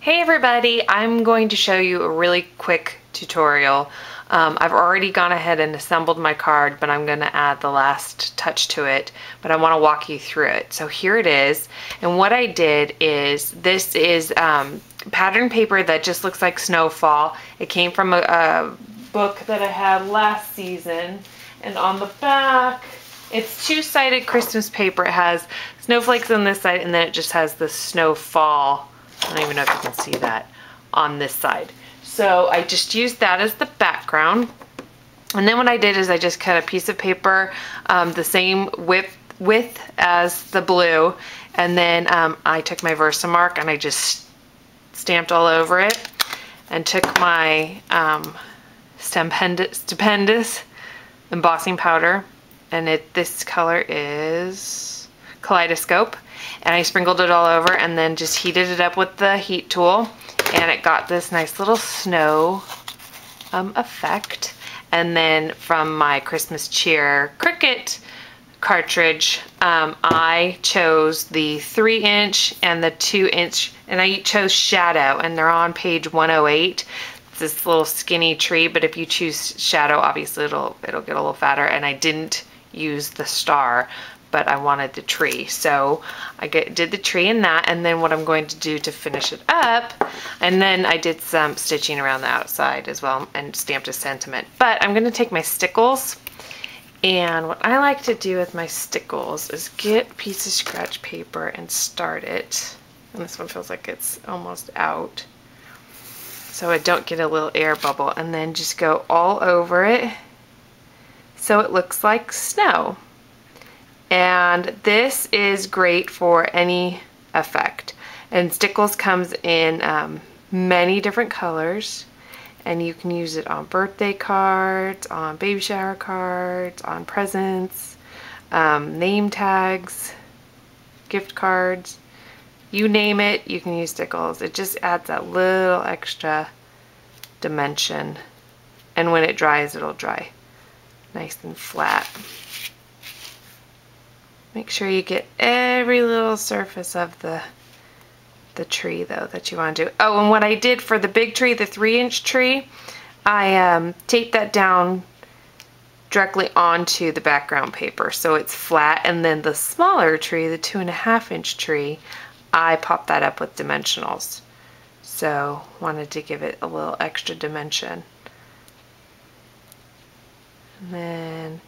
Hey everybody, I'm going to show you a really quick tutorial. I've already gone ahead and assembled my card, but I'm going to add the last touch to it, but I want to walk you through it. So here it is, and what I did is, this is pattern paper that just looks like snowfall. It came from a book that I had last season, and on the back, it's two-sided Christmas paper. It has snowflakes on this side, and then it just has the snowfall. I don't even know if you can see that on this side. So I just used that as the background. And then what I did is I just cut a piece of paper the same width as the blue. And then I took my Versamark and I just stamped all over it. And took my stupendous embossing powder. And this color is Kaleidoscope. And I sprinkled it all over and then just heated it up with the heat tool, and it got this nice little snow effect. And then from my Christmas Cheer Cricut cartridge, I chose the 3-inch and the 2-inch, and I chose Shadow, and they're on page 108. It's this little skinny tree, but if you choose Shadow, obviously it'll get a little fatter, and I didn't use the star, but I wanted the tree. So I did the tree in that, and then what I'm going to do to finish it up, and then I did some stitching around the outside as well and stamped a sentiment. But I'm going to take my Stickles, and what I like to do with my Stickles is get a piece of scratch paper and start it. And this one feels like it's almost out, so I don't get a little air bubble, and then just go all over it so it looks like snow. And this is great for any effect. And Stickles comes in many different colors, and you can use it on birthday cards, on baby shower cards, on presents, name tags, gift cards, you name it, you can use Stickles. It just adds that little extra dimension, and when it dries, it'll dry nice and flat. Make sure you get every little surface of the tree though that you want to do. Oh, and what I did for the big tree, the 3-inch tree, I taped that down directly onto the background paper so it's flat, and then the smaller tree, the 2.5-inch tree, I popped that up with dimensionals. So wanted to give it a little extra dimension. And then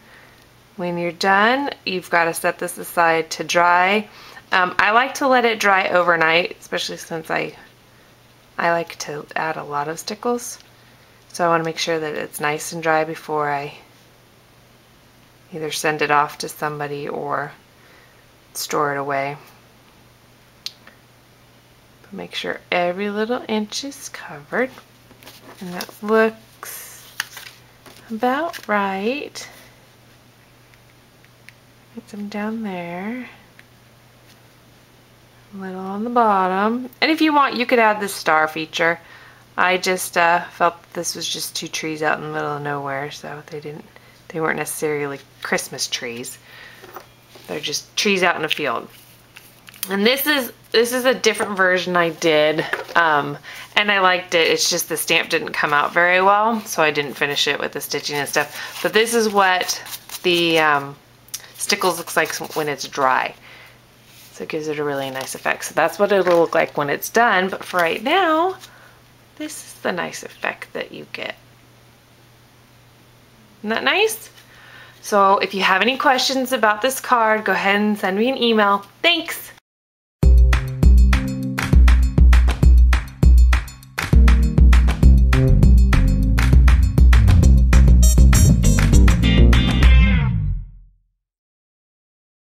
when you're done, you've got to set this aside to dry. I like to let it dry overnight, especially since I like to add a lot of Stickles. So I want to make sure that it's nice and dry before I either send it off to somebody or store it away. But make sure every little inch is covered. And that looks about right. Get some down there, a little on the bottom, and if you want, you could add the star feature. I just felt this was just two trees out in the middle of nowhere, so they weren't necessarily Christmas trees. They're just trees out in a field. And this is a different version I did, and I liked it. It's just the stamp didn't come out very well, so I didn't finish it with the stitching and stuff. But this is what the Stickles looks like when it's dry. So it gives it a really nice effect. So that's what it'll look like when it's done. But for right now, this is the nice effect that you get. Isn't that nice? So if you have any questions about this card, go ahead and send me an email. Thanks!